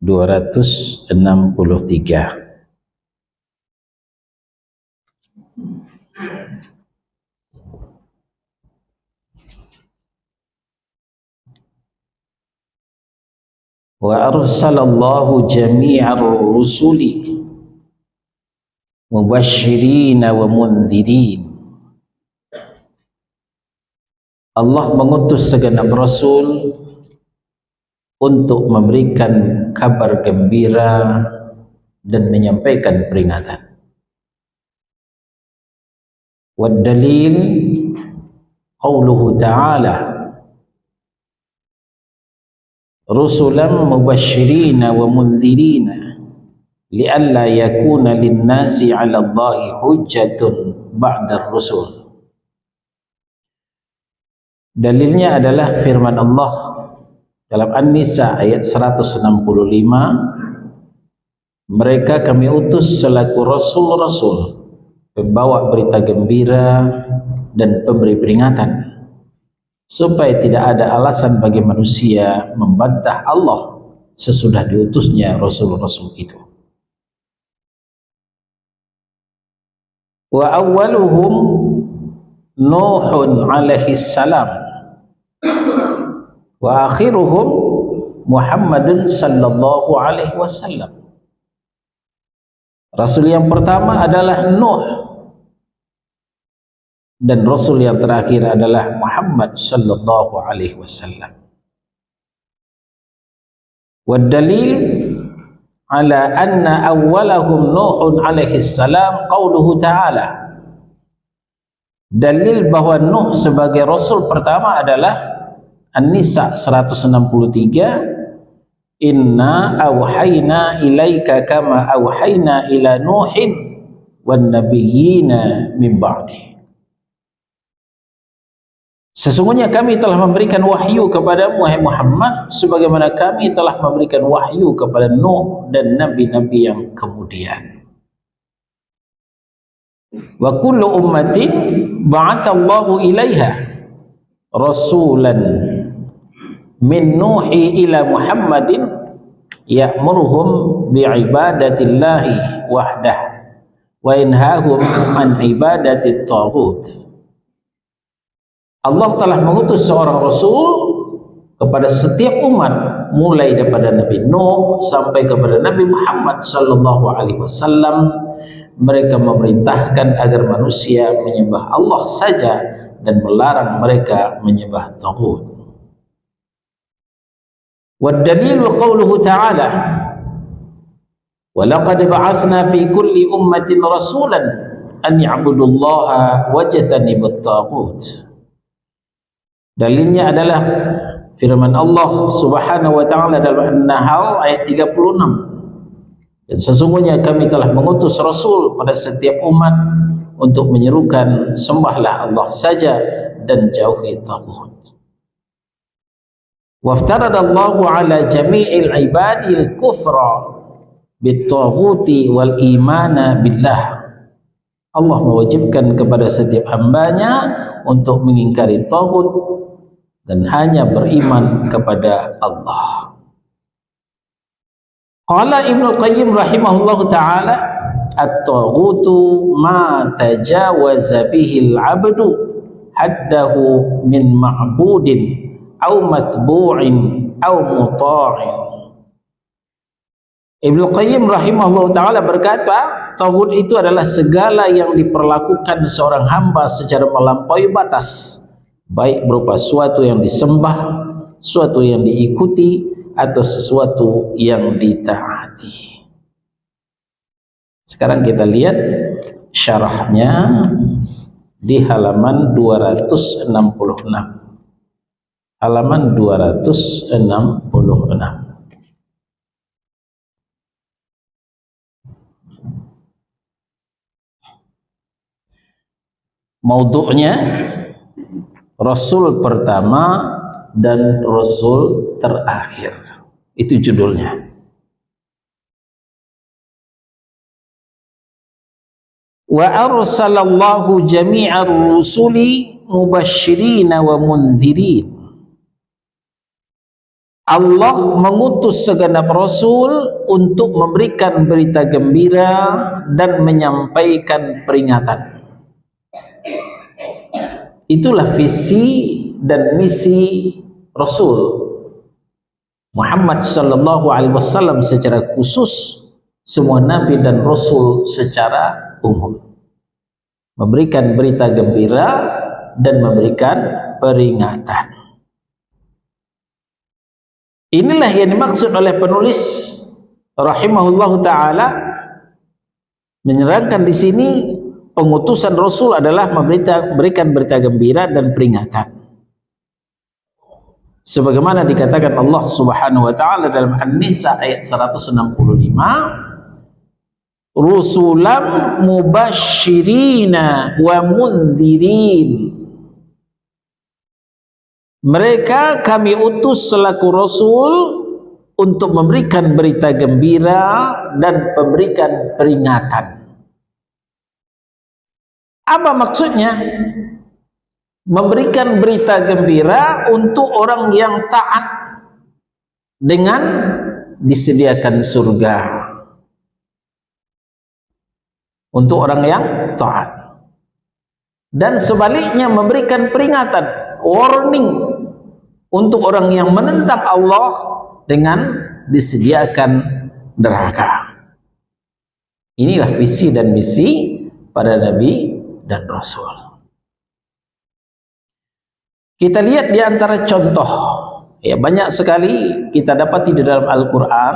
263. Wa arsalallahu jami'ar rusuli mubasysyirin wa mundhirin. Allah mengutus segenap rasul untuk memberikan kabar gembira dan menyampaikan peringatan. Wad dalil qauluhu ta'ala rusulan mubashshirina wa mundhirina li'alla yakuna lin-nasi 'ala Allahi hujjatun ba'da ar-rusul. Dalilnya adalah firman Allah dalam An-Nisa ayat 165, mereka kami utus selaku rasul-rasul, pembawa berita gembira dan pemberi peringatan, supaya tidak ada alasan bagi manusia membantah Allah sesudah diutusnya rasul-rasul itu. Wa awwaluhum Nuhun alaihi salam wa akhiruhum Muhammadun sallallahu alaihi wasallam. Rasul yang pertama adalah Nuh dan Rasul yang terakhir adalah Muhammad sallallahu alaihi wasallam. Wad dalil ala anna awwalahum Nuhun alaihi salam qauluhu ta'ala. Dalil bahwa Nuh sebagai Rasul pertama adalah An-Nisa 163, inna awhayna ilaika kama awhayna ila Nuhin wan nabiyyina min ba'dih. Sesungguhnya kami telah memberikan wahyu kepadamu wahai Muhammad sebagaimana kami telah memberikan wahyu kepada Nuh dan nabi-nabi yang kemudian. Wa kullu ummatin ba'athallahu ilaiha rasulan min Nuhi ila Muhammadin ya'muruhum bi'ibadatillahi wahdah wa yanhahum an ibadatit taghut. Allah telah mengutus seorang rasul kepada setiap umat mulai daripada Nabi Nuh sampai kepada Nabi Muhammad sallallahu alaihi wasallam. Mereka memerintahkan agar manusia menyembah Allah saja dan melarang mereka menyembah taghut. Wad dalil qauluhu ta'ala wa laqad ba'athna fi kulli ummatin rasulan an ya'budullaha wajtanibut taghut. Dalilnya adalah firman Allah Subhanahu wa taala dalam An-Nahl ayat 36. Dan sesungguhnya kami telah mengutus rasul pada setiap umat untuk menyerukan sembahlah Allah saja dan jauhi taghut. Waftaradallahu ala jami'il ibadil kufra bit-taghuti wal imana billah. Allah mewajibkan kepada setiap hambanya untuk mengingkari taghut dan hanya beriman kepada Allah. Qala Ibnu Qayyim rahimahullahu ta'ala, at-taghutu ma tajawaza bihi al-'abdu haddahu min ma'budin aw matbu'in aw muta'in. Ibnu Qayyim rahimahullahu ta'ala berkata, taghut itu adalah segala yang diperlakukan seorang hamba secara melampaui batas, baik berupa suatu yang disembah, suatu yang diikuti, atau sesuatu yang ditaati. Sekarang kita lihat syarahnya di halaman 266. Halaman 266. Maudhu'nya Rasul pertama dan Rasul terakhir. Itu judulnya. Wa arsalallahu jami'ar rusuli mubasysyirin wa mundhirin. Allah mengutus segenap Rasul untuk memberikan berita gembira dan menyampaikan peringatan. Itulah visi dan misi Rasul Muhammad sallallahu alaihi wasallam secara khusus, semua nabi dan rasul secara umum. Memberikan berita gembira dan memberikan peringatan. Inilah yang dimaksud oleh penulis rahimahullahu taala, menyerangkan di sini pengutusan Rasul adalah memberikan berita gembira dan peringatan. Sebagaimana dikatakan Allah Subhanahu wa taala dalam An-Nisa ayat 165, rusulam mubasyirina wa mundhirin. Mereka kami utus selaku Rasul untuk memberikan berita gembira dan memberikan peringatan. Apa maksudnya? Memberikan berita gembira untuk orang yang taat dengan disediakan surga. Untuk orang yang taat. Dan sebaliknya memberikan peringatan, warning untuk orang yang menentang Allah dengan disediakan neraka. Inilah visi dan misi para nabi dan rasul. Kita lihat di antara contoh, ya banyak sekali kita dapati di dalam Al-Quran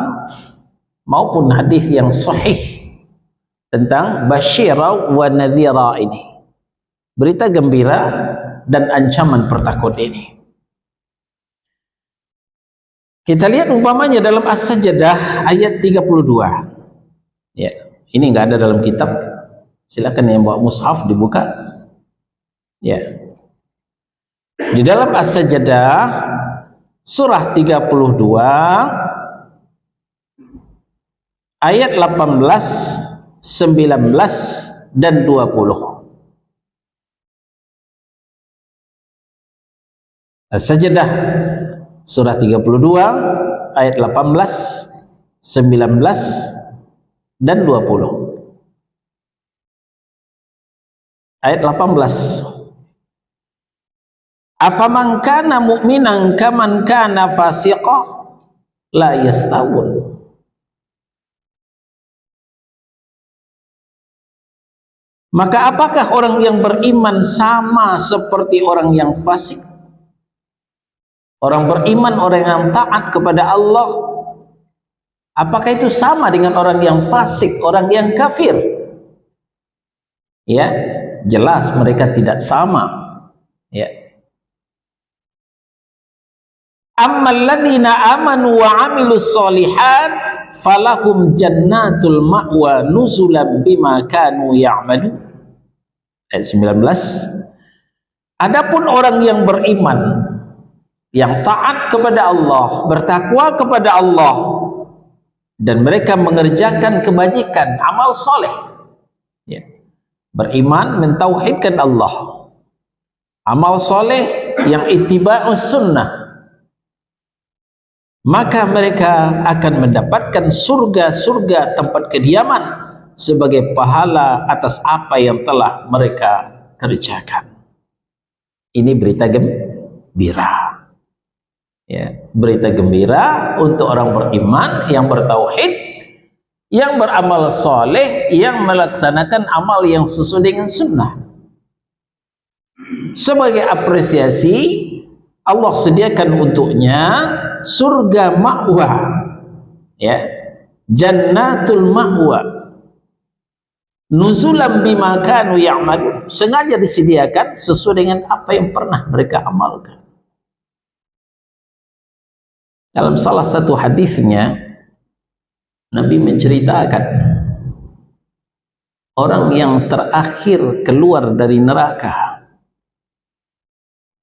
maupun hadis yang sahih tentang basyira wa nadhira ini, berita gembira dan ancaman pertakut ini. Kita lihat umpamanya dalam As-Sajdah ayat 32. Ya, ini enggak ada dalam kitab. Silakan yang bawa mushaf dibuka. Ya. Di dalam As-Sajdah surah 32 ayat 18, 19 dan 20. As-Sajdah surah 32 ayat 18, 19 dan 20. Ayat 18. Afaman kana mu'minan kaman kana fasiqah la yastawun. Maka apakah orang yang beriman sama seperti orang yang fasik? Orang beriman, orang yang taat kepada Allah, apakah itu sama dengan orang yang fasik, orang yang kafir? Ya, jelas mereka tidak sama. Ya. Ammal ladzina amanu wa 'amilus sholihat falahum jannatul ma'wa nuzulan bima kanu ya'malun. Ayat 19. Adapun orang yang beriman, yang taat kepada Allah, bertakwa kepada Allah, dan mereka mengerjakan kebajikan, amal soleh, ya. Beriman, mentauhidkan Allah, amal soleh yang ittiba'us sunnah, maka mereka akan mendapatkan surga-surga tempat kediaman sebagai pahala atas apa yang telah mereka kerjakan. Ini berita gembira. Ya, berita gembira untuk orang beriman yang bertauhid, yang beramal soleh, yang melaksanakan amal yang sesuai dengan sunnah. Sebagai apresiasi, Allah sediakan untuknya surga ma'wa, ya, jannatul ma'wa, nuzulan bima kanu ya'malun, sengaja disediakan sesuai dengan apa yang pernah mereka amalkan. Dalam salah satu hadisnya, Nabi menceritakan orang yang terakhir keluar dari neraka,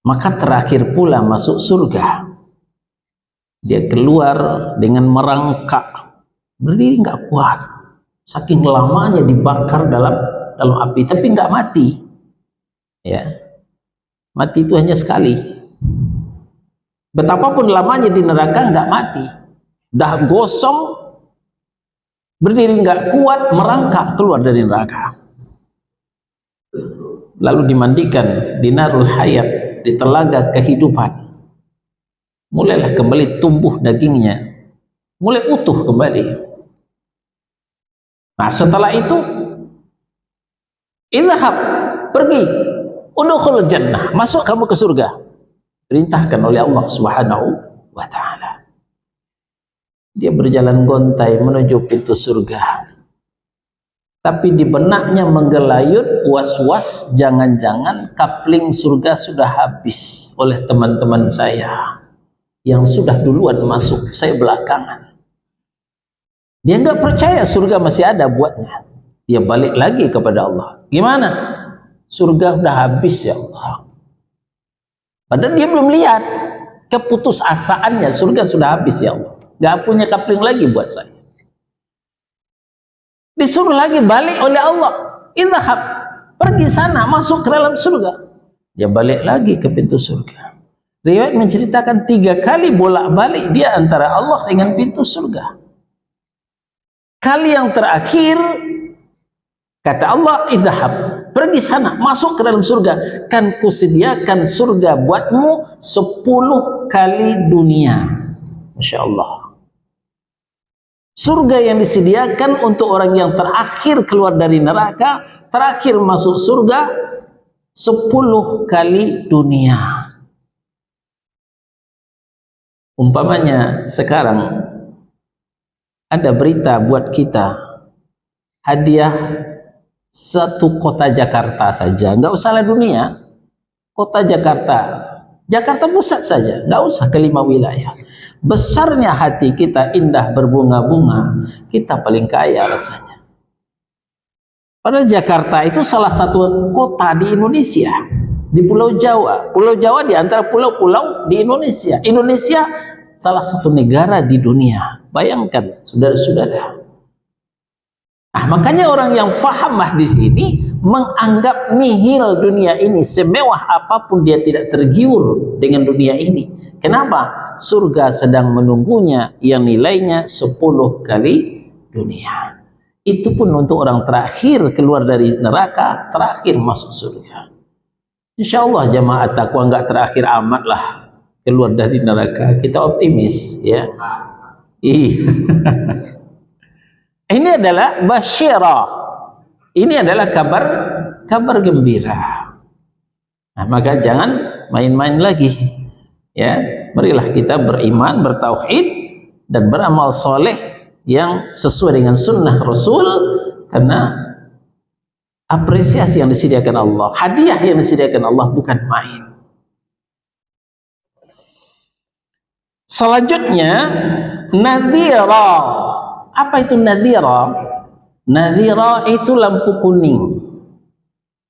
maka terakhir pula masuk surga. Dia keluar dengan merangkak, berdiri nggak kuat, saking lamanya dibakar dalam api, tapi nggak mati. Ya, mati itu hanya sekali. Betapapun lamanya di neraka nggak mati, dah gosong, berdiri nggak kuat, merangkak keluar dari neraka. Lalu dimandikan di narul hayat, di telaga kehidupan. Mulailah kembali tumbuh dagingnya, mulai utuh kembali. Nah setelah itu, idhab, pergi, udkhul jannah, masuk kamu ke surga, perintahkan oleh Allah Subhanahu wa ta'ala. Dia berjalan gontai menuju pintu surga, tapi di benaknya menggelayut was-was, jangan-jangan kapling surga sudah habis oleh teman-teman saya yang sudah duluan masuk, saya belakangan. Dia nggak percaya surga masih ada buatnya. Dia balik lagi kepada Allah. Gimana? Surga udah habis ya Allah. Padahal dia belum lihat keputusasaannya, surga sudah habis ya Allah. Nggak punya kapling lagi buat saya. Disuruh lagi balik oleh Allah. Idhab, pergi sana, masuk ke dalam surga. Dia balik lagi ke pintu surga. Riwayat menceritakan 3 kali bolak-balik dia antara Allah dengan pintu surga. Kali yang terakhir kata Allah, idhab, pergi sana, masuk ke dalam surga, kan kusediakan surga buatmu 10 kali dunia. Masya Allah. Surga yang disediakan untuk orang yang terakhir keluar dari neraka, terakhir masuk surga, 10 kali dunia. Umpamanya sekarang ada berita buat kita, hadiah 1 kota Jakarta saja, nggak usahlah dunia, kota Jakarta, Jakarta Pusat saja, nggak usah ke 5 wilayah. Besarnya hati kita, indah berbunga-bunga, kita paling kaya rasanya. Padahal Jakarta itu salah satu kota di Indonesia, di Pulau Jawa. Pulau Jawa di antara pulau-pulau di Indonesia. Indonesia salah satu negara di dunia. Bayangkan, saudara-saudara. Nah, makanya orang yang fahamah di sini menganggap nihil dunia ini, semewah apapun dia tidak tergiur dengan dunia ini. Kenapa? Surga sedang menunggunya yang nilainya 10 kali dunia. Itu pun untuk orang terakhir keluar dari neraka, terakhir masuk surga. Insya Allah jamaah takwa nggak terakhir amat lah keluar dari neraka. Kita optimis ya. Ini adalah basyirah. Ini adalah kabar gembira. Nah, maka jangan main-main lagi. Ya, marilah kita beriman, bertauhid dan beramal soleh yang sesuai dengan sunnah Rasul, karena apresiasi yang disediakan Allah, hadiah yang disediakan Allah bukan main. Selanjutnya, nadhira. Apa itu nadhira? Nadhira itu lampu kuning.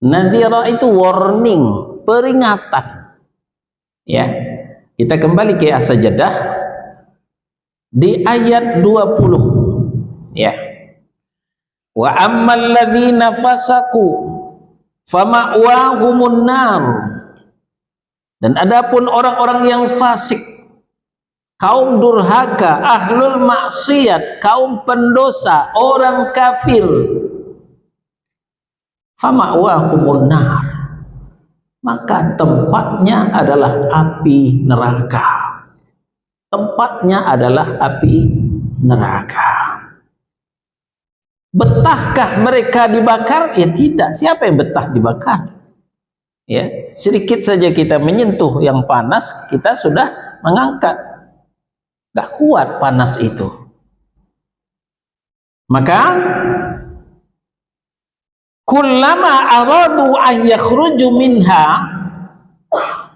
Nadhira itu warning, peringatan. Ya. Kita kembali ke As-Sajdah di ayat 20. Ya. Wa ammal ladzina fasaku fama'wahumun nar. Dan adapun orang-orang yang fasik, kaum durhaka, ahlul maksiat, kaum pendosa, orang kafir, fama'wahumun nar, maka tempatnya adalah api neraka. Tempatnya adalah api neraka. Betahkah mereka dibakar? Ya tidak. Siapa yang betah dibakar? Ya, sedikit saja kita menyentuh yang panas, kita sudah mengangkat. Gak kuat panas itu. Maka kullama aradu an yakhruju minha,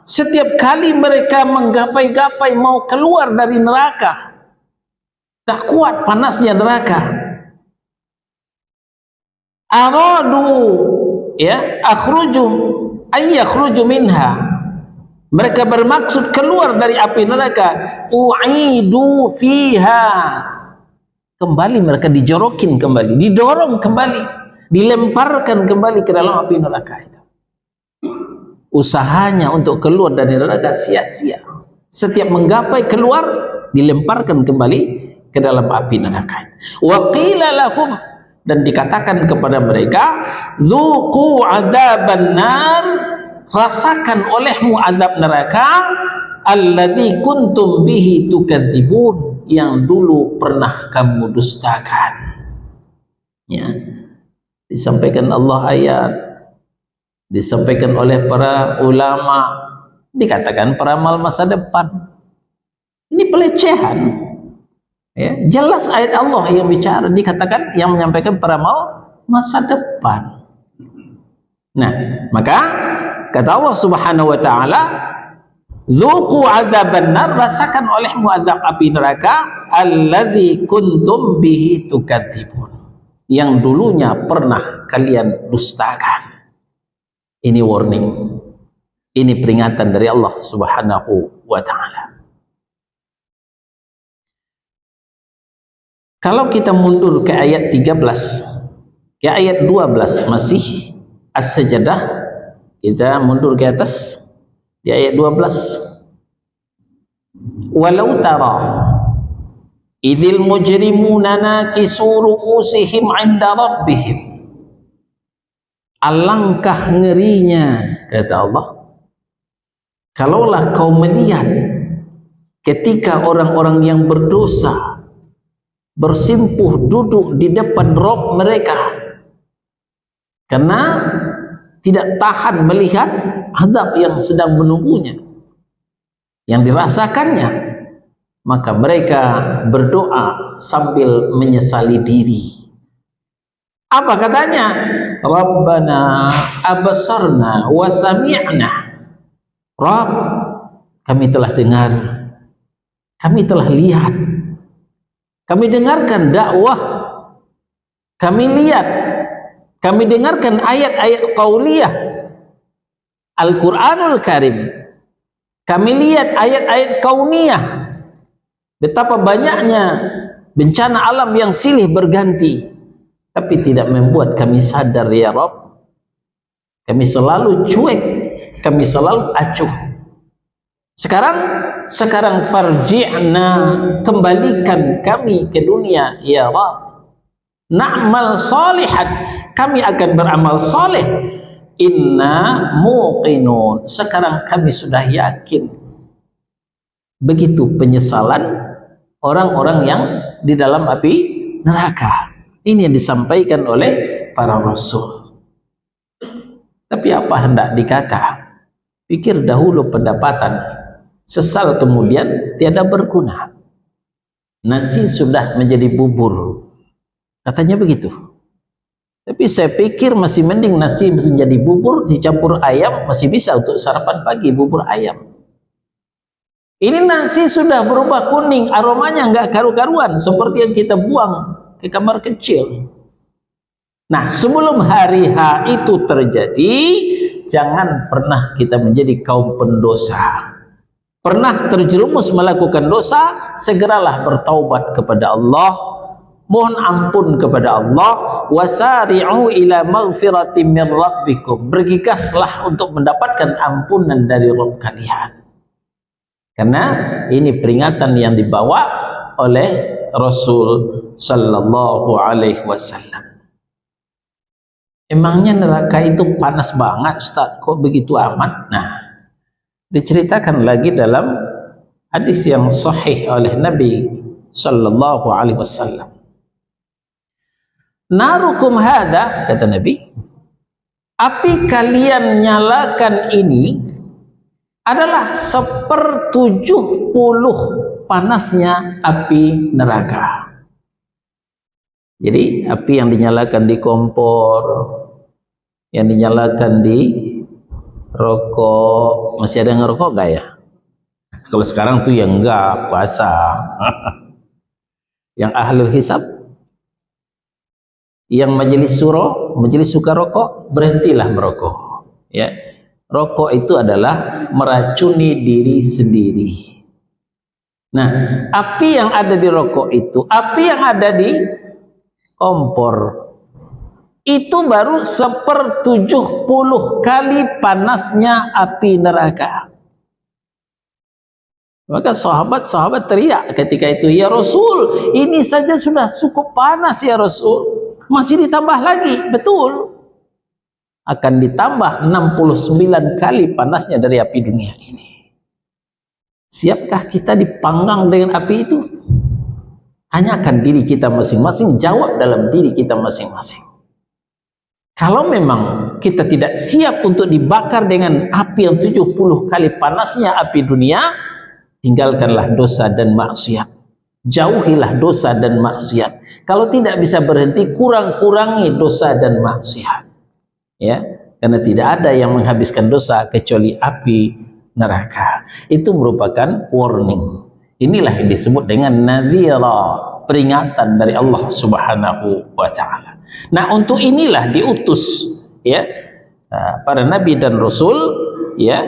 setiap kali mereka menggapai-gapai mau keluar dari neraka, gak kuat panasnya neraka. Aradu ya akhruju an yakhruju minha, mereka bermaksud keluar dari api neraka, u'idu fiha, kembali mereka dijorokin kembali, didorong kembali, dilemparkan kembali ke dalam api neraka itu. Usahanya untuk keluar dari neraka sia-sia. Setiap menggapai keluar, dilemparkan kembali ke dalam api neraka. Wa qila lahum, dan dikatakan kepada mereka, dzuqu adzaban nar, rasakan olehmu azab neraka, alladzi kuntum bihi tukadzibun, yang dulu pernah kamu dustakan. Ya, disampaikan Allah ayat, disampaikan oleh para ulama, dikatakan peramal masa depan. Ini pelecehan. Ya, jelas ayat Allah yang bicara, dikatakan yang menyampaikan peramal masa depan. Nah, maka kata Allah Subhanahu wa taala, dzuqu adzaban nar, rasakan olehmu azab api neraka, allazi kuntum bihi tukadzibun, yang dulunya pernah kalian dustakan. Ini warning, ini peringatan dari Allah Subhanahu wa taala. Kalau kita mundur ke ayat 13, ke ayat 12 masih As-Sajdah, kita mundur ke atas di ayat 12. Walau tara idzil mujrimuna nakisu ru'usihim 'inda rabbihim, alangkah ngerinya, kata Allah, kalaulah kau melihat ketika orang-orang yang berdosa bersimpuh duduk di depan Rabb mereka karena tidak tahan melihat azab yang sedang menunggunya, yang dirasakannya, maka mereka berdoa sambil menyesali diri. Apa katanya? Rabbana abasarna wa sami'na. Rabb, kami telah dengar, kami telah lihat, kami dengarkan dakwah, kami lihat, kami dengarkan ayat-ayat qauliyah Al-Quranul Karim, kami lihat ayat-ayat kauniyah, betapa banyaknya bencana alam yang silih berganti, tapi tidak membuat kami sadar, ya Rabb. Kami selalu cuek, kami selalu acuh. Sekarang farji'na, kembalikan kami ke dunia, ya Rabb. Na'mal salihan, kami akan beramal soleh. Inna muqinun, sekarang kami sudah yakin. Begitu penyesalan orang-orang yang di dalam api neraka. Ini yang disampaikan oleh para rasul. Tapi apa hendak dikata? Pikir dahulu pendapatan, sesal kemudian tiada berguna. Nasi sudah menjadi bubur, katanya begitu. Tapi saya pikir masih mending nasi menjadi bubur dicampur ayam, masih bisa untuk sarapan pagi, bubur ayam. Ini nasi sudah berubah kuning, aromanya nggak karu-karuan, seperti yang kita buang ke kamar kecil. Nah, sebelum hari H itu terjadi, jangan pernah kita menjadi kaum pendosa. Pernah terjerumus melakukan dosa, segeralah bertaubat kepada Allah, mohon ampun kepada Allah. Wasari'u ila maghfiratin min rabbikum, bergegaslah untuk mendapatkan ampunan dari Rabb kalian. Karena ini peringatan yang dibawa oleh Rasul sallallahu alaihi wasallam. Emangnya neraka itu panas banget, Ustaz? Kok begitu amat? Nah, diceritakan lagi dalam hadis yang sahih oleh Nabi sallallahu alaihi wasallam. Narukum hada, kata Nabi, api kalian nyalakan ini adalah 1/70 panasnya api neraka. Jadi api yang dinyalakan di kompor, yang dinyalakan di rokok, masih ada yang ngerokok gak ya? Kalau sekarang tuh yang enggak, puasa. Yang ahlul hisab, yang majelis suro, majelis suka rokok, berhentilah merokok. Ya, rokok itu adalah meracuni diri sendiri. Nah, api yang ada di rokok itu, api yang ada di kompor, itu baru 1/70 kali panasnya api neraka. Maka sahabat-sahabat teriak ketika itu, ya Rasul, ini saja sudah cukup panas ya Rasul, masih ditambah lagi. Betul, akan ditambah 69 kali panasnya dari api dunia ini. Siapkah kita dipanggang dengan api itu? Tanyakan diri kita masing-masing, jawab dalam diri kita masing-masing. Kalau memang kita tidak siap untuk dibakar dengan api yang 70 kali panasnya api dunia, tinggalkanlah dosa dan maksiat. Jauhilah dosa dan maksiat. Kalau tidak bisa berhenti, kurang-kurangi dosa dan maksiat. Ya, karena tidak ada yang menghabiskan dosa kecuali api neraka. Itu merupakan warning. Inilah yang disebut dengan nadhira, peringatan dari Allah Subhanahu wa taala. Nah, untuk inilah diutus ya para nabi dan rasul, ya,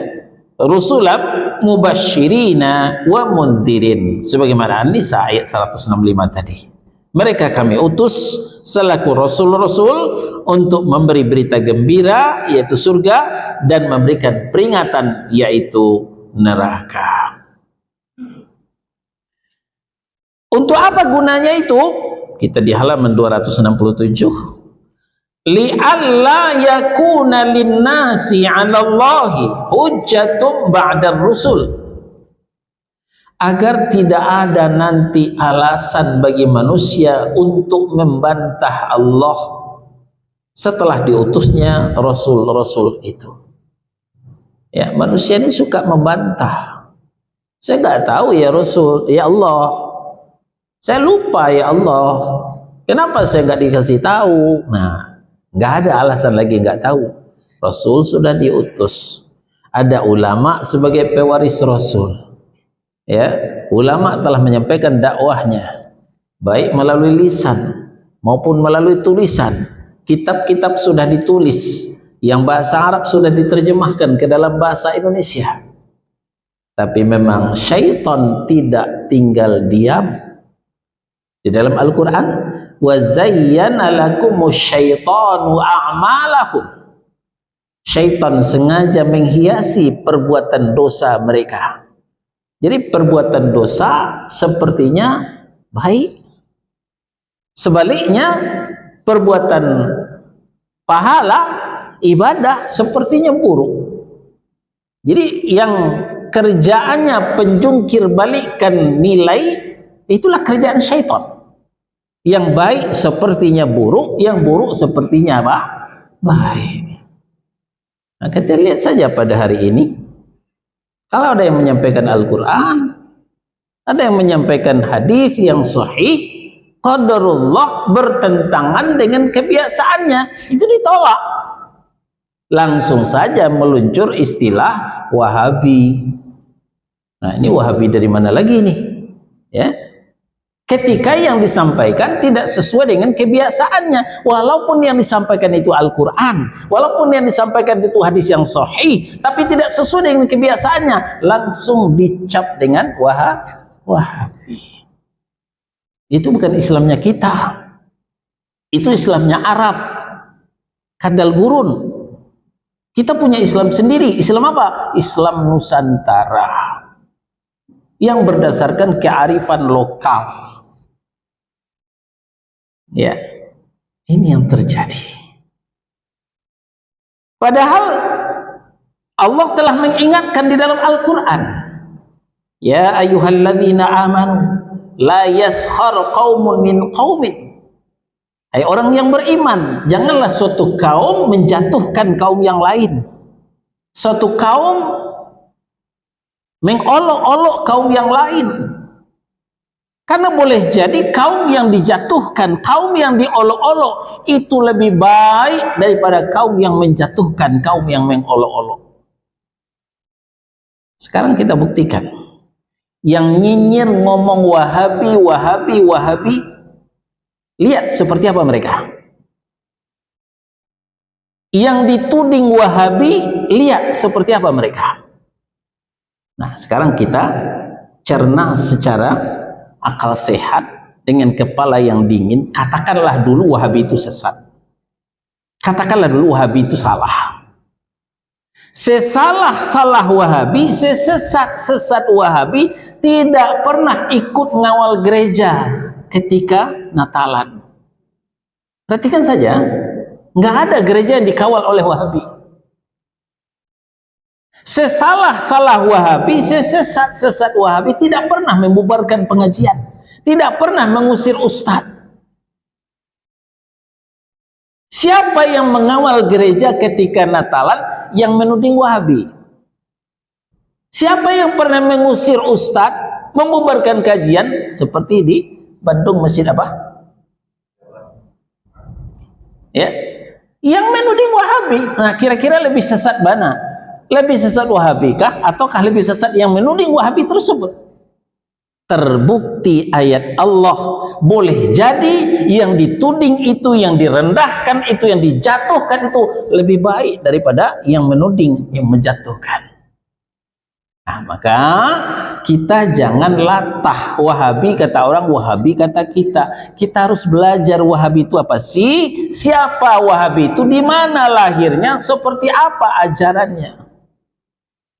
rusulan mubasyirina wa mundzirin, sebagaimana An-Nisa ayat 165 tadi. Mereka kami utus selaku rasul-rasul untuk memberi berita gembira yaitu surga dan memberikan peringatan yaitu neraka. Untuk apa gunanya itu? Kita di halaman 267. Li'alla yakuna linnasi 'ala Allahi hujjatun ba'da rusul. Agar tidak ada nanti alasan bagi manusia untuk membantah Allah setelah diutusnya rasul-rasul itu. Ya, manusia ini suka membantah. Saya nggak tahu ya Rasul, ya Allah. Saya lupa ya Allah. Kenapa saya nggak dikasih tahu? Nah, nggak ada alasan lagi nggak tahu. Rasul sudah diutus. Ada ulama sebagai pewaris Rasul. Ya, ulama telah menyampaikan dakwahnya baik melalui lisan maupun melalui tulisan. Kitab-kitab sudah ditulis, yang bahasa Arab sudah diterjemahkan ke dalam bahasa Indonesia. Tapi memang syaitan tidak tinggal diam. Di dalam Al-Quran, wa zayyana lakumus syaitanu a'malakum. Syaitan sengaja menghiasi perbuatan dosa mereka. Jadi perbuatan dosa sepertinya baik. Sebaliknya perbuatan pahala ibadah sepertinya buruk. Jadi yang kerjaannya penjungkir balikkan nilai, itulah kerjaan syaitan. Yang baik sepertinya buruk, yang buruk sepertinya apa? Baik. Nah, kita lihat saja pada hari ini, kalau ada yang menyampaikan Al-Quran, ada yang menyampaikan hadis yang sahih, qadarullah bertentangan dengan kebiasaannya, itu ditolak. Langsung saja meluncur istilah Wahabi. Nah, ini Wahabi dari mana lagi nih? Ya, ketika yang disampaikan tidak sesuai dengan kebiasaannya, walaupun yang disampaikan itu Al-Quran, walaupun yang disampaikan itu hadis yang sahih, tapi tidak sesuai dengan kebiasaannya, langsung dicap dengan Wahabi. Itu bukan Islamnya kita, itu Islamnya Arab, kadal gurun. Kita punya Islam sendiri. Islam apa? Islam Nusantara yang berdasarkan kearifan lokal. Ya, ini yang terjadi. Padahal Allah telah mengingatkan di dalam Al-Quran, ya ayyuhalladzina amanu la yaskhar qaumun min qaumin. Hai orang yang beriman, janganlah suatu kaum menjatuhkan kaum yang lain. Suatu kaum mengolok-olok kaum yang lain. Karena boleh jadi kaum yang dijatuhkan, kaum yang diolok-olok itu lebih baik daripada kaum yang menjatuhkan, kaum yang mengolok-olok. Sekarang kita buktikan, yang nyinyir ngomong Wahabi, Wahabi, Wahabi, lihat seperti apa mereka. Yang dituding Wahabi, lihat seperti apa mereka. Nah, sekarang kita cerna secara akal sehat dengan kepala yang dingin. Katakanlah dulu Wahabi itu sesat. Katakanlah dulu Wahabi itu salah. Sesalah-salah Wahabi, sesat-sesat Wahabi tidak pernah ikut ngawal gereja ketika Natalan. Perhatikan saja, nggak ada gereja yang dikawal oleh Wahabi. Sesalah-salah Wahabi, sesat-sesat Wahabi tidak pernah membubarkan pengajian, tidak pernah mengusir ustadz. Siapa yang mengawal gereja ketika Natalan? Yang menuding Wahabi. Siapa yang pernah mengusir ustadz, membubarkan kajian seperti di Bandung, masjid apa? Ya, yang menuding Wahabi. Nah, kira-kira lebih sesat mana? Lebih sesat Wahabi kah ataukah lebih sesat yang menuding Wahabi tersebut? Terbukti ayat Allah, boleh jadi yang dituding itu, yang direndahkan itu, yang dijatuhkan itu lebih baik daripada yang menuding, yang menjatuhkan. Nah, maka kita jangan latah Wahabi kata orang, Wahabi kata kita. Kita harus belajar Wahabi itu apa sih? Siapa Wahabi itu? Di mana lahirnya? Seperti apa ajarannya?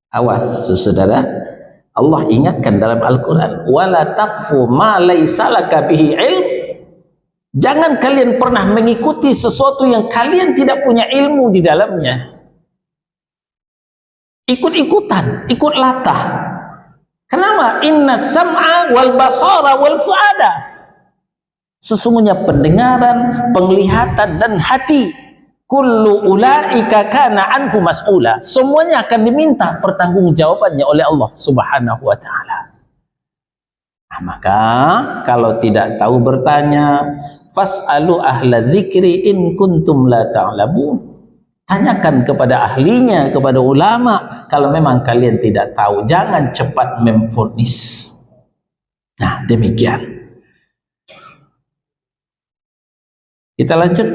Awas, saudara, Allah ingatkan dalam Al-Quran, wala taqfu ma laysa laka bihi ilm. Jangan kalian pernah mengikuti sesuatu yang kalian tidak punya ilmu di dalamnya. Ikut-ikutan, ikut latah. Kenapa? Inna sam'a wal basara wal fuada. Sesungguhnya pendengaran, penglihatan dan hati, kullu ulaika kana anhu mas'ula, semuanya akan diminta pertanggungjawabannya oleh Allah Subhanahu wa taala. Nah, maka kalau tidak tahu bertanya, fas'alu ahla dzikri in kuntum la ta'lamun. Tanyakan kepada ahlinya, kepada ulama kalau memang kalian tidak tahu. Jangan cepat memvonis. Nah, demikian. Kita lanjut.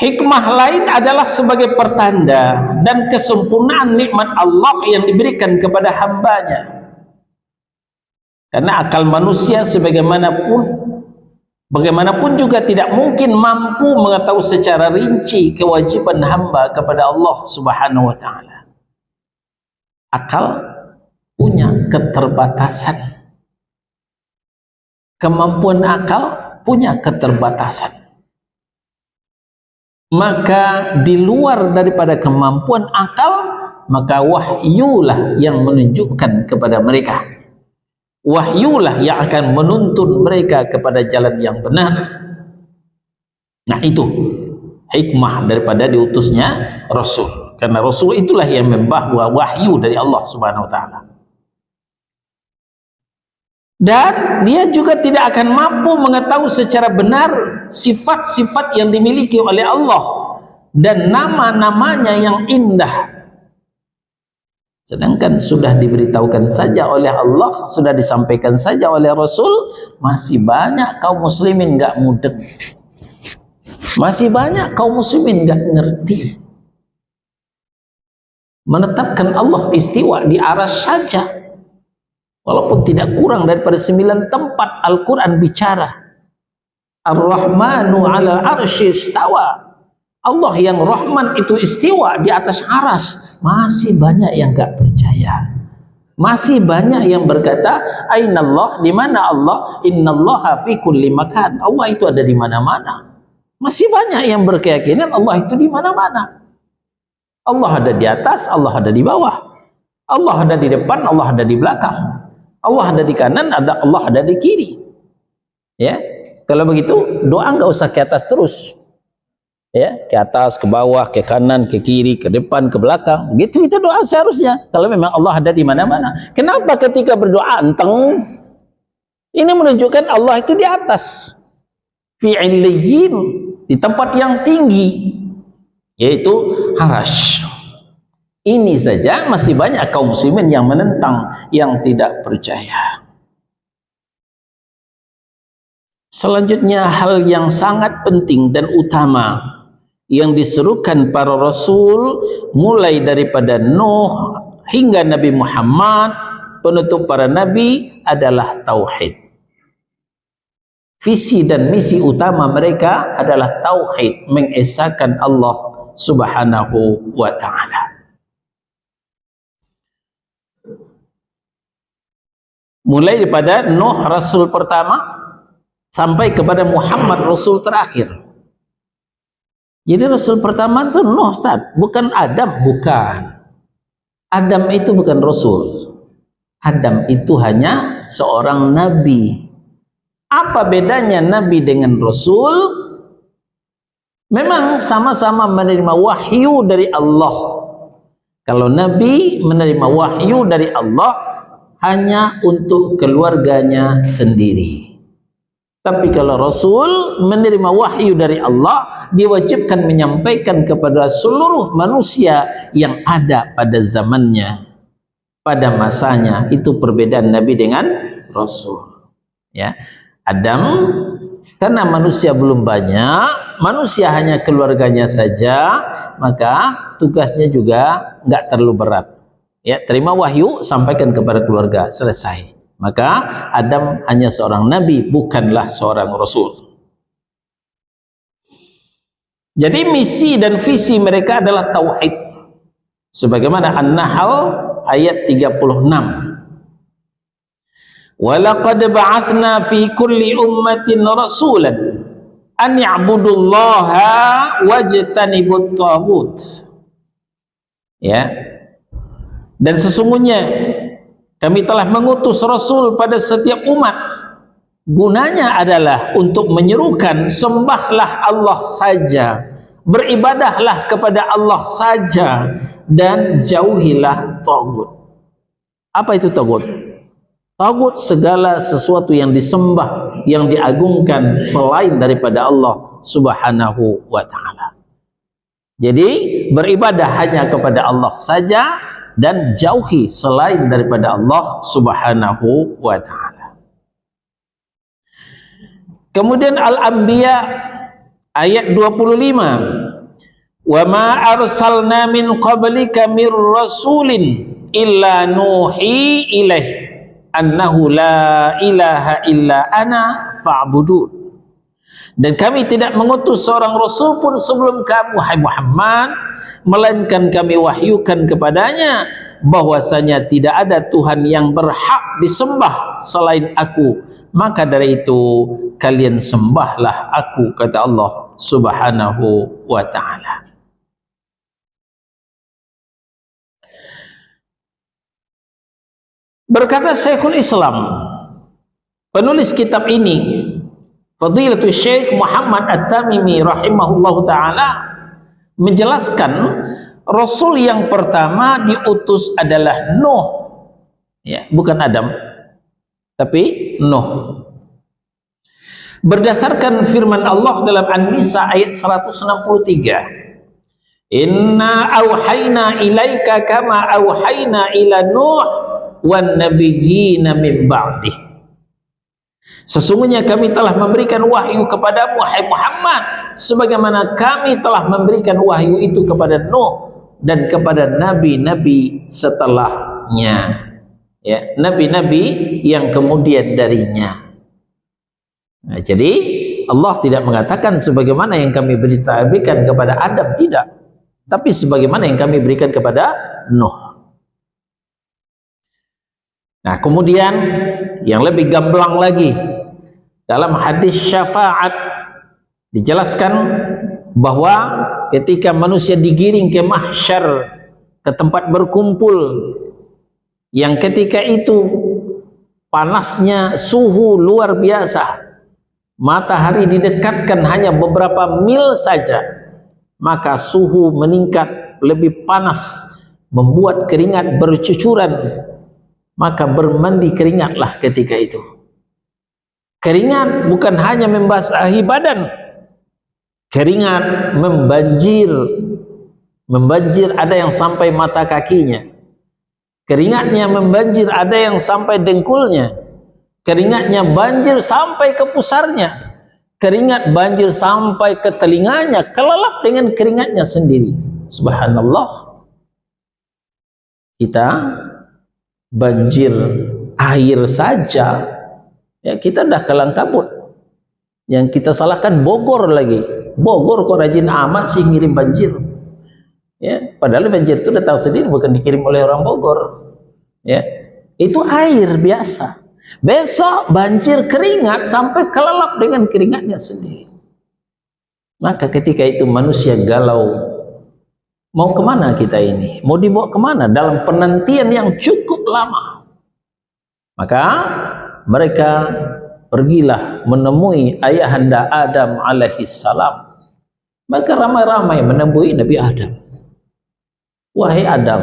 Hikmah lain adalah sebagai pertanda dan kesempurnaan nikmat Allah yang diberikan kepada hambanya. Karena akal manusia bagaimanapun juga tidak mungkin mampu mengetahui secara rinci kewajiban hamba kepada Allah Subhanahu wa taala. Akal punya keterbatasan. Kemampuan akal punya keterbatasan. Maka di luar daripada kemampuan akal, maka wahyulah yang menunjukkan kepada mereka. Wahyulah yang akan menuntun mereka kepada jalan yang benar. Nah, itu hikmah daripada diutusnya Rasul. Karena Rasul itulah yang membawa wahyu dari Allah Subhanahu wa taala. Dan dia juga tidak akan mampu mengetahui secara benar sifat-sifat yang dimiliki oleh Allah dan nama-namanya yang indah. Sedangkan sudah diberitahukan saja oleh Allah, sudah disampaikan saja oleh Rasul, masih banyak kaum muslimin nggak mudeng. Masih banyak kaum muslimin nggak ngerti. Menetapkan Allah istiwa di arsy saja, walaupun tidak kurang daripada 9 tempat Al-Quran bicara. Ar-Rahmanu ala arsy istawa. Allah yang Rahman itu istiwa di atas aras. Masih banyak yang enggak percaya. Masih banyak yang berkata, Aina Allah, di mana Allah? Innallaha fi kulli makan. Allah itu ada di mana-mana. Masih banyak yang berkeyakinan Allah itu di mana-mana. Allah ada di atas, Allah ada di bawah. Allah ada di depan, Allah ada di belakang. Allah ada di kanan, Allah ada di kiri. Ya, kalau begitu doa nggak usah ke atas terus. Ya, ke atas, ke bawah, ke kanan, ke kiri, ke depan, ke belakang. Gitu itu doa seharusnya. Kalau memang Allah ada di mana-mana. Kenapa ketika berdoa enteng? Ini menunjukkan Allah itu di atas. Fi 'iliyyin, di tempat yang tinggi, yaitu arasy. Ini saja masih banyak kaum muslimin yang menentang, yang tidak percaya. Selanjutnya, hal yang sangat penting dan utama yang diserukan para rasul mulai daripada Nuh hingga Nabi Muhammad, penutup para nabi, adalah tauhid. Visi dan misi utama mereka adalah tauhid, mengesahkan Allah Subhanahu wa ta'ala. Mulai daripada Nuh Rasul pertama sampai kepada Muhammad Rasul terakhir. Jadi Rasul pertama itu Nuh, Ustaz, bukan Adam. Bukan. Adam itu bukan Rasul. Adam itu hanya seorang Nabi. Apa bedanya Nabi dengan Rasul? Memang sama-sama menerima wahyu dari Allah. Kalau Nabi menerima wahyu dari Allah hanya untuk keluarganya sendiri. Tapi kalau Rasul menerima wahyu dari Allah, diwajibkan menyampaikan kepada seluruh manusia yang ada pada zamannya, pada masanya. Itu perbedaan Nabi dengan Rasul. Ya, Adam, karena manusia belum banyak, manusia hanya keluarganya saja, maka tugasnya juga nggak terlalu berat. Ya, terima wahyu, sampaikan kepada keluarga, selesai. Maka Adam hanya seorang nabi, bukanlah seorang rasul. Jadi misi dan visi mereka adalah tauhid. Sebagaimana An-Nahl ayat 36. Walaqad ba'atsna fi kulli ummatin rasulan an ya'budullaha wajtanibut taghut. Ya. Dan sesungguhnya kami telah mengutus Rasul pada setiap umat. Gunanya adalah untuk menyerukan sembahlah Allah saja, beribadahlah kepada Allah saja, dan jauhilah tagut. Apa itu tagut? Tagut segala sesuatu yang disembah, yang diagungkan selain daripada Allah Subhanahu wa ta'ala. Jadi beribadah hanya kepada Allah saja dan jauhi selain daripada Allah Subhanahu wa ta'ala. Kemudian Al-Anbiya ayat 25. Wa ma arsalna min qablika mir rasulin illa nuhi ilaih annahu la ilaha illa ana fa'budun. Dan kami tidak mengutus seorang rasul pun sebelum kamu, hai Muhammad, melainkan kami wahyukan kepadanya bahwasanya tidak ada Tuhan yang berhak disembah selain aku, maka dari itu kalian sembahlah aku, kata Allah Subhanahu wa ta'ala. Berkata Syekhul Islam, penulis kitab ini, Fadilatul Syekh Muhammad At-Tamimi rahimahullahu ta'ala, menjelaskan Rasul yang pertama diutus adalah Nuh, ya, bukan Adam, tapi Nuh. Berdasarkan firman Allah dalam An-Nisa ayat 163, Inna awhayna ilaika kama awhayna ila Nuh wan nabiyyina min ba'dih. Sesungguhnya kami telah memberikan wahyu kepadamu, hai Muhammad, sebagaimana kami telah memberikan wahyu itu kepada Nuh dan kepada nabi-nabi setelahnya, ya, nabi-nabi yang kemudian darinya. Nah, jadi Allah tidak mengatakan sebagaimana yang kami berikan kepada Adam, tidak, tapi sebagaimana yang kami berikan kepada Nuh. Nah, kemudian yang lebih gamblang lagi, dalam hadis syafaat dijelaskan bahwa ketika manusia digiring ke mahsyar, ke tempat berkumpul, yang ketika itu panasnya suhu luar biasa, matahari didekatkan hanya beberapa mil saja, maka suhu meningkat lebih panas, membuat keringat bercucuran, maka bermandi keringatlah ketika itu. Keringat bukan hanya membasahi badan, keringat membanjir, ada yang sampai mata kakinya, keringatnya membanjir, ada yang sampai dengkulnya, keringatnya banjir sampai ke pusarnya, keringat banjir sampai ke telinganya, kelelap dengan keringatnya sendiri. Subhanallah, kita banjir air saja, ya, kita dah kalang kabut. Yang kita salahkan Bogor lagi. Bogor kok rajin amat sih ngirim banjir. Padahal banjir itu datang sendiri, bukan dikirim oleh orang Bogor. Ya, itu air biasa. Besok banjir keringat sampai kelelap dengan keringatnya sendiri. Maka ketika itu manusia galau, mau kemana kita ini? Mau dibawa kemana? Dalam penantian yang cukup lama. Maka mereka pergilah menemui ayahanda Adam alaihissalam. Maka ramai-ramai menemui Nabi Adam. Wahai Adam,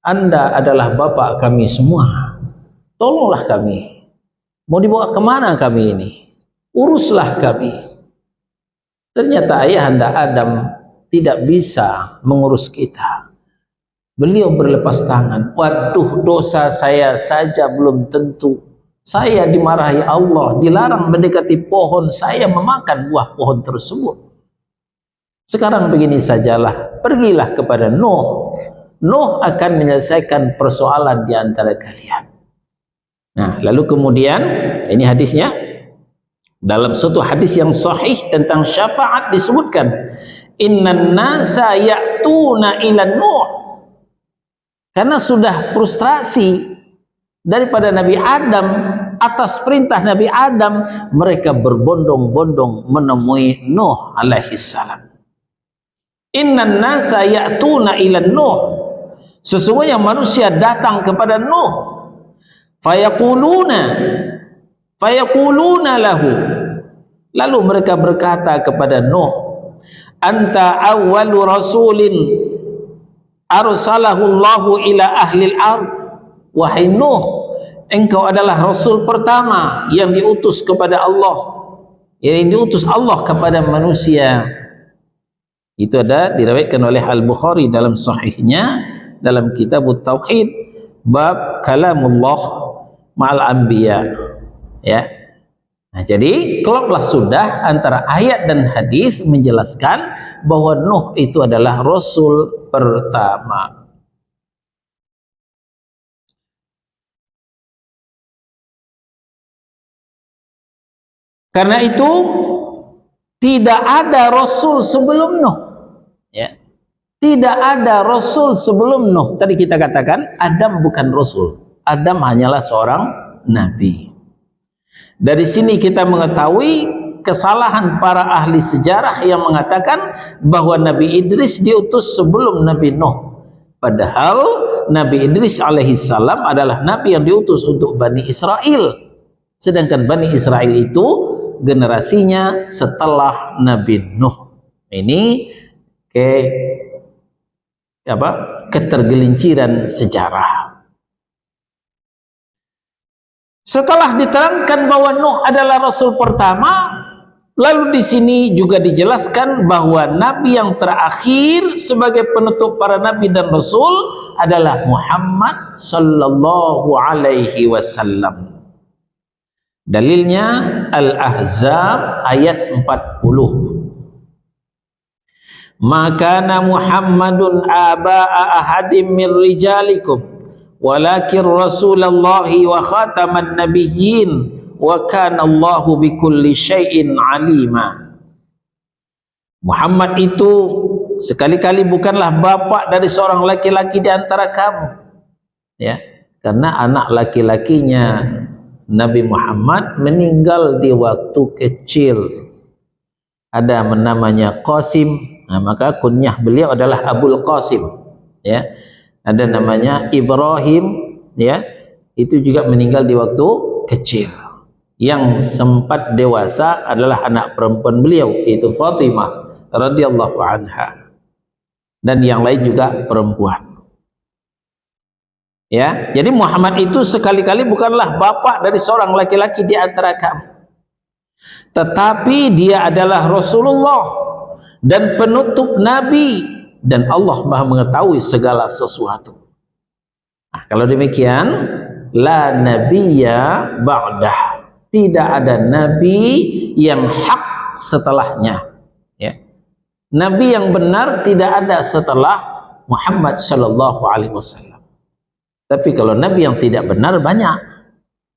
Anda adalah bapak kami semua. Tolonglah kami. Mau dibawa kemana kami ini? Uruslah kami. Ternyata ayahanda Adam tidak bisa mengurus kita. Beliau berlepas tangan. Waduh, dosa saya saja belum tentu. Saya dimarahi Allah, dilarang mendekati pohon, saya memakan buah pohon tersebut. Sekarang begini sajalah, pergilah kepada Nuh. Nuh akan menyelesaikan persoalan di antara kalian. Nah, lalu kemudian ini hadisnya. Dalam suatu hadis yang sahih tentang syafaat disebutkan, innan nasa ya'tuna ila Nuh. Karena sudah frustrasi daripada Nabi Adam, atas perintah Nabi Adam, mereka berbondong-bondong menemui Nuh alaihissalam. Innan nasa ya'tuna ila Nuh. Sesungguhnya manusia datang kepada Nuh. Fayaquluna lahu. Lalu mereka berkata kepada Nuh, anta awwalu rasulin arsalahu Allahu ila ahlil ard. Wahai Nuh, engkau adalah rasul pertama yang diutus kepada Allah, yang diutus Allah kepada manusia. Itu ada diriwayatkan oleh Al-Bukhari dalam sahihnya, dalam kitab Tauhid, bab kalamullah ma'al anbiya. Ya. Nah, jadi keloplah sudah antara ayat dan hadis menjelaskan bahwa Nuh itu adalah rasul pertama. Karena itu tidak ada rasul sebelum Nuh. Ya. Tidak ada rasul sebelum Nuh. Tadi kita katakan Adam bukan rasul. Adam hanyalah seorang nabi. Dari sini kita mengetahui kesalahan para ahli sejarah yang mengatakan bahwa Nabi Idris diutus sebelum Nabi Nuh. Padahal Nabi Idris alaihissalam adalah nabi yang diutus untuk Bani Israel. Sedangkan Bani Israel itu generasinya setelah Nabi Nuh. Ini ketergelinciran sejarah. Setelah diterangkan bahwa Nuh adalah rasul pertama, lalu di sini juga dijelaskan bahwa nabi yang terakhir sebagai penutup para nabi dan rasul adalah Muhammad sallallahu alaihi wasallam. Dalilnya Al-Ahzab ayat 40. Maka Muhammadun aba'a ahadim min rijalikum walakin Rasulullahi wa khataman nabiyyin wa kana Allahu bikulli syai'in alima. Muhammad itu sekali-kali bukanlah bapak dari seorang laki-laki di antara kamu, ya, karena anak laki-lakinya Nabi Muhammad meninggal di waktu kecil. Ada namanya Qasim, nah, maka kunyah beliau adalah Abul Qasim, ya. Ada namanya Ibrahim, ya, itu juga meninggal di waktu kecil. Yang sempat dewasa adalah anak perempuan beliau, yaitu Fatimah radhiyallahu anha, dan yang lain juga perempuan. Ya, jadi Muhammad itu sekali-kali bukanlah bapak dari seorang laki-laki di antara kamu, tetapi dia adalah Rasulullah dan penutup nabi, dan Allah Maha mengetahui segala sesuatu. Nah, kalau demikian, la nabiyya ba'dah, tidak ada nabi yang hak setelahnya, ya. Nabi yang benar tidak ada setelah Muhammad sallallahu alaihi wasallam. Tapi kalau nabi yang tidak benar banyak.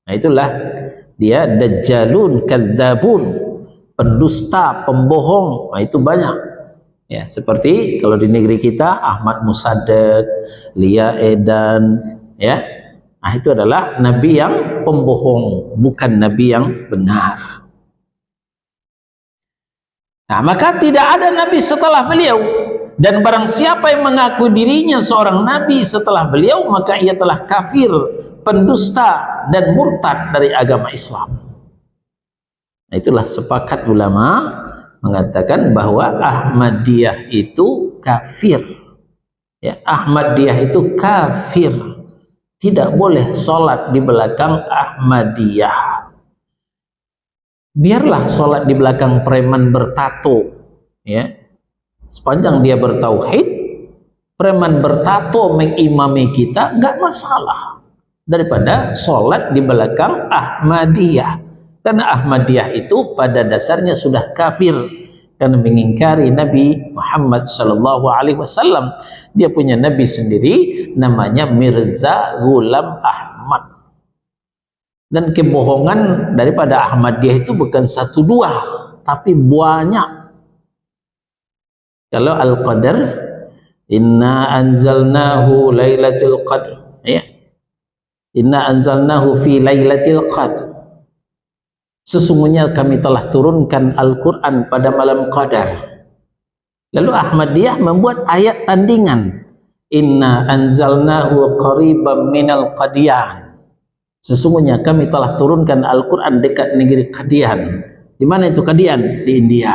Nah, itulah dia dajjalun, kadzabun, pendusta, pembohong. Nah, itu banyak. Ya, seperti kalau di negeri kita Ahmad Musaddiq, Lia Edan, ya. Nah, itu adalah nabi yang pembohong, bukan nabi yang benar. Nah, maka tidak ada nabi setelah beliau, dan barang siapa yang mengaku dirinya seorang nabi setelah beliau, maka ia telah kafir, pendusta dan murtad dari agama Islam. Nah, itulah sepakat ulama mengatakan bahwa Ahmadiyah itu kafir. Ya, Ahmadiyah itu kafir. Tidak boleh sholat di belakang Ahmadiyah. Biarlah sholat di belakang preman bertato, ya. Sepanjang dia bertauhid, preman bertato mengimami kita, nggak masalah. Daripada sholat di belakang Ahmadiyah. Karena Ahmadiyah itu pada dasarnya sudah kafir karena mengingkari Nabi Muhammad sallallahu alaihi wasallam. Dia punya nabi sendiri namanya Mirza Ghulam Ahmad. Dan kebohongan daripada Ahmadiyah itu bukan satu dua, tapi banyak. Kalau Al-Qadar, inna anzalnahu lailatul qadr, ya. Inna anzalnahu fi lailatul qadr. Sesungguhnya kami telah turunkan Al-Quran pada malam Qadar. Lalu Ahmadiyah membuat ayat tandingan. Inna anzalnahu qariban minal Qadian. Sesungguhnya kami telah turunkan Al-Quran dekat negeri Qadian. Di mana itu Qadian? Di India.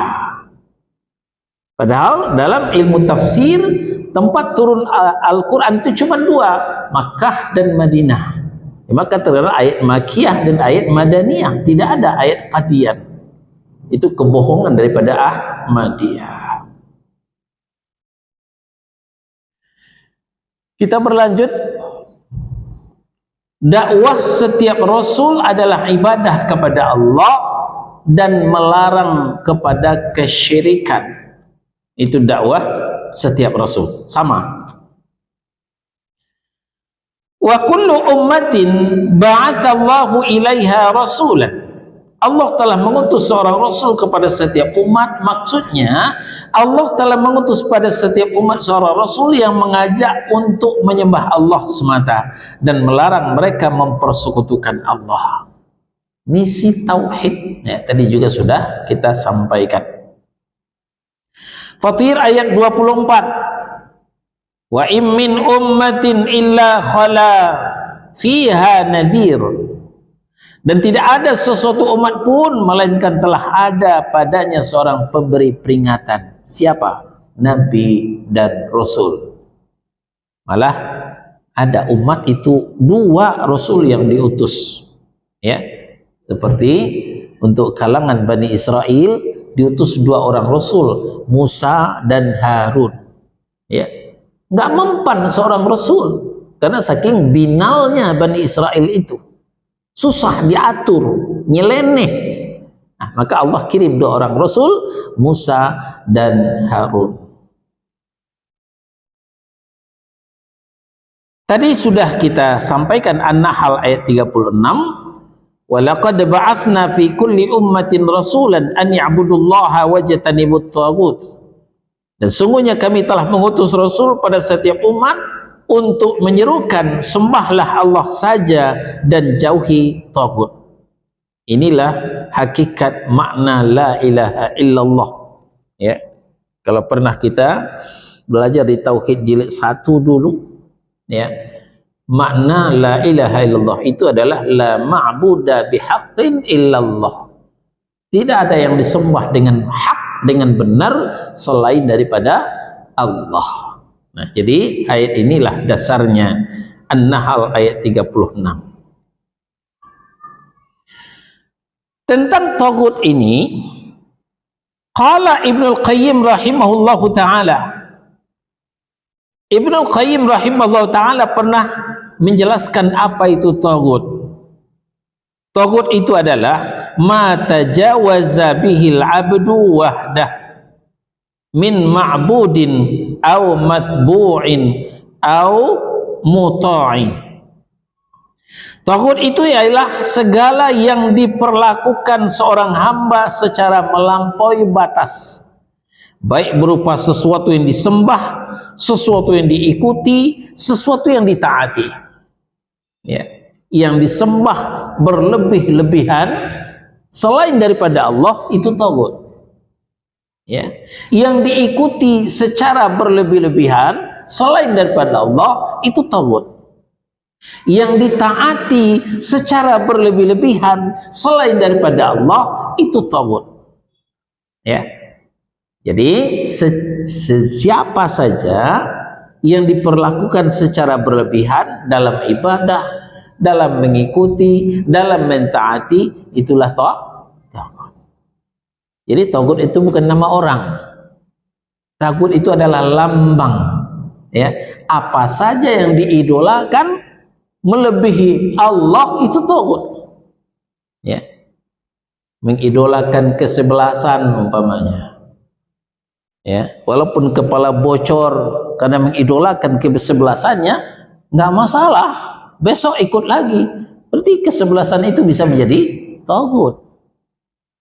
Padahal dalam ilmu tafsir, tempat turun Al-Quran itu cuma dua, Makkah dan Madinah. Maka terdapat ayat Makkiyah dan ayat Madaniyah, tidak ada ayat Qadian. Itu kebohongan daripada Ahmadiyah. Kita berlanjut. Dakwah setiap rasul adalah ibadah kepada Allah dan melarang kepada kesyirikan. Itu dakwah setiap rasul, sama. Wa kullu ummatin ba'atsallahu ilaiha rasulan. Allah telah mengutus seorang rasul kepada setiap umat. Maksudnya Allah telah mengutus pada setiap umat seorang rasul yang mengajak untuk menyembah Allah semata dan melarang mereka mempersekutukan Allah. Misi tauhid, ya, tadi juga sudah kita sampaikan. Fatir ayat 24. Wa in min ummatin illa khala fiha nadhir. Dan tidak ada sesuatu umat pun melainkan telah ada padanya seorang pemberi peringatan. Siapa? Nabi dan Rasul. Malah ada umat itu dua Rasul yang diutus, ya. Seperti untuk kalangan Bani Israel diutus dua orang Rasul, Musa dan Harun, ya. Nggak mempan seorang Rasul karena saking binalnya Bani Israel itu, susah diatur, nyeleneh. Nah, maka Allah kirim dua orang Rasul, Musa dan Harun. Tadi sudah kita sampaikan An-Nahl ayat 36. Walaqad ba'atsna fi kulli ummatin rasulan an ya'budullaha wajtanibut taghut. Dan sungguhnya kami telah mengutus Rasul pada setiap umat untuk menyerukan sembahlah Allah saja dan jauhi taghut. Inilah hakikat makna la ilaha illallah, ya. Kalau pernah kita belajar di Tauhid jilid 1 dulu, ya, makna la ilaha illallah itu adalah la ma'buda bihaqqin illallah. Tidak ada yang disembah dengan hak, dengan benar selain daripada Allah. Nah, jadi ayat inilah dasarnya. An-Nahl ayat 36. Tentang taghut ini, qala Ibnul Qayyim rahimahullahu taala. Ibnul Qayyim rahimahullahu taala pernah menjelaskan apa itu taghut. Taghut itu adalah ma tajawaza bihil abdu wahdah min ma'budin au matbu'in au muta'in. Taghut itu ialah segala yang diperlakukan seorang hamba secara melampaui batas, baik berupa sesuatu yang disembah, sesuatu yang diikuti, sesuatu yang ditaati. Ya, yang disembah berlebih-lebihan selain daripada Allah itu tagut. Ya, yang diikuti secara berlebih-lebihan selain daripada Allah itu tagut. Yang ditaati secara berlebih-lebihan selain daripada Allah itu tagut. Ya, jadi siapa saja yang diperlakukan secara berlebihan dalam ibadah, dalam mengikuti, dalam mentaati, itulah tagut. Jadi tagut itu bukan nama orang. Tagut itu adalah lambang. Ya, apa saja yang diidolakan melebihi Allah itu tagut. Ya, mengidolakan kesebelasan umpamanya. Ya, walaupun kepala bocor karena mengidolakan kesebelasannya nggak masalah, besok ikut lagi. Berarti kesebelasan itu bisa menjadi tagut.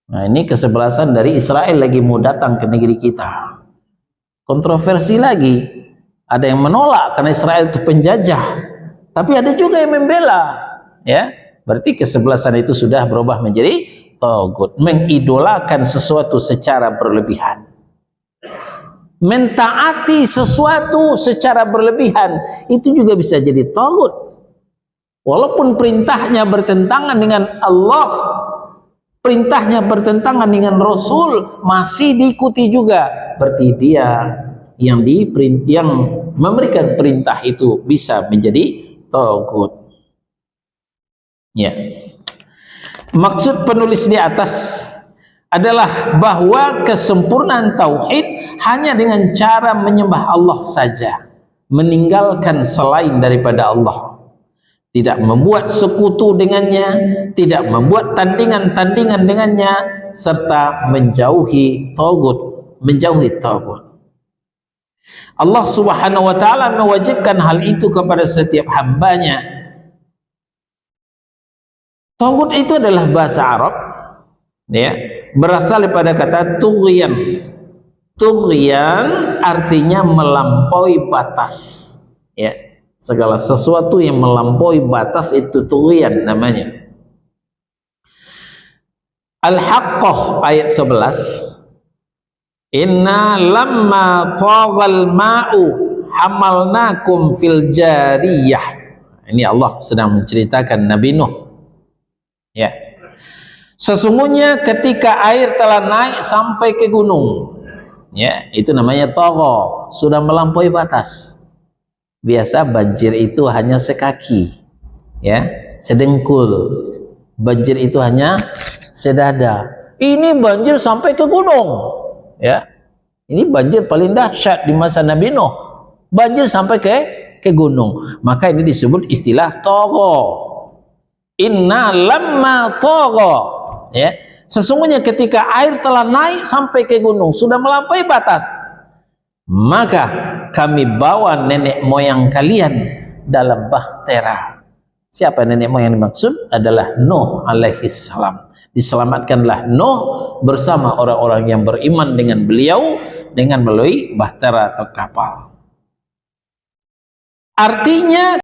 Nah, ini kesebelasan dari Israel lagi mau datang ke negeri kita. Kontroversi lagi. Ada yang menolak karena Israel itu penjajah, tapi ada juga yang membela. Ya, berarti kesebelasan itu sudah berubah menjadi tagut, mengidolakan sesuatu secara berlebihan. Mentaati sesuatu secara berlebihan itu juga bisa jadi tagut. Walaupun perintahnya bertentangan dengan Allah, perintahnya bertentangan dengan Rasul, masih diikuti juga. Berarti dia yang memberikan perintah itu bisa menjadi tagut. Ya. Maksud penulis di atas adalah bahwa kesempurnaan tauhid hanya dengan cara menyembah Allah saja, meninggalkan selain daripada Allah, tidak membuat sekutu dengannya, tidak membuat tandingan-tandingan dengannya, serta menjauhi tagut. Allah Subhanahu wa taala mewajibkan hal itu kepada setiap hambanya. Tagut itu adalah bahasa Arab, ya, berasal daripada kata tughyan. Tughyan artinya melampaui batas. Ya, segala sesuatu yang melampaui batas itu tughyan namanya. Al-Haqqah ayat 11. Inna lamma taghal ma'u hamalnakum fil jariyah. Ini Allah sedang menceritakan Nabi Nuh. Ya. Sesungguhnya ketika air telah naik sampai ke gunung, ya, itu namanya tagha, sudah melampaui batas. Biasa banjir itu hanya sekaki, ya, sedengkul. Banjir itu hanya sedada. Ini banjir sampai ke gunung. Ya, ini banjir paling dahsyat di masa Nabi Nuh. Banjir sampai ke gunung. Maka ini disebut istilah tagha. Inna lamma tagha. Ya, sesungguhnya ketika air telah naik sampai ke gunung, sudah melampaui batas, maka kami bawa nenek moyang kalian dalam bahtera. Siapa nenek moyang yang dimaksud? Adalah Nuh alaihi salam. Diselamatkanlah Nuh bersama orang-orang yang beriman dengan beliau dengan melalui bahtera atau kapal. Artinya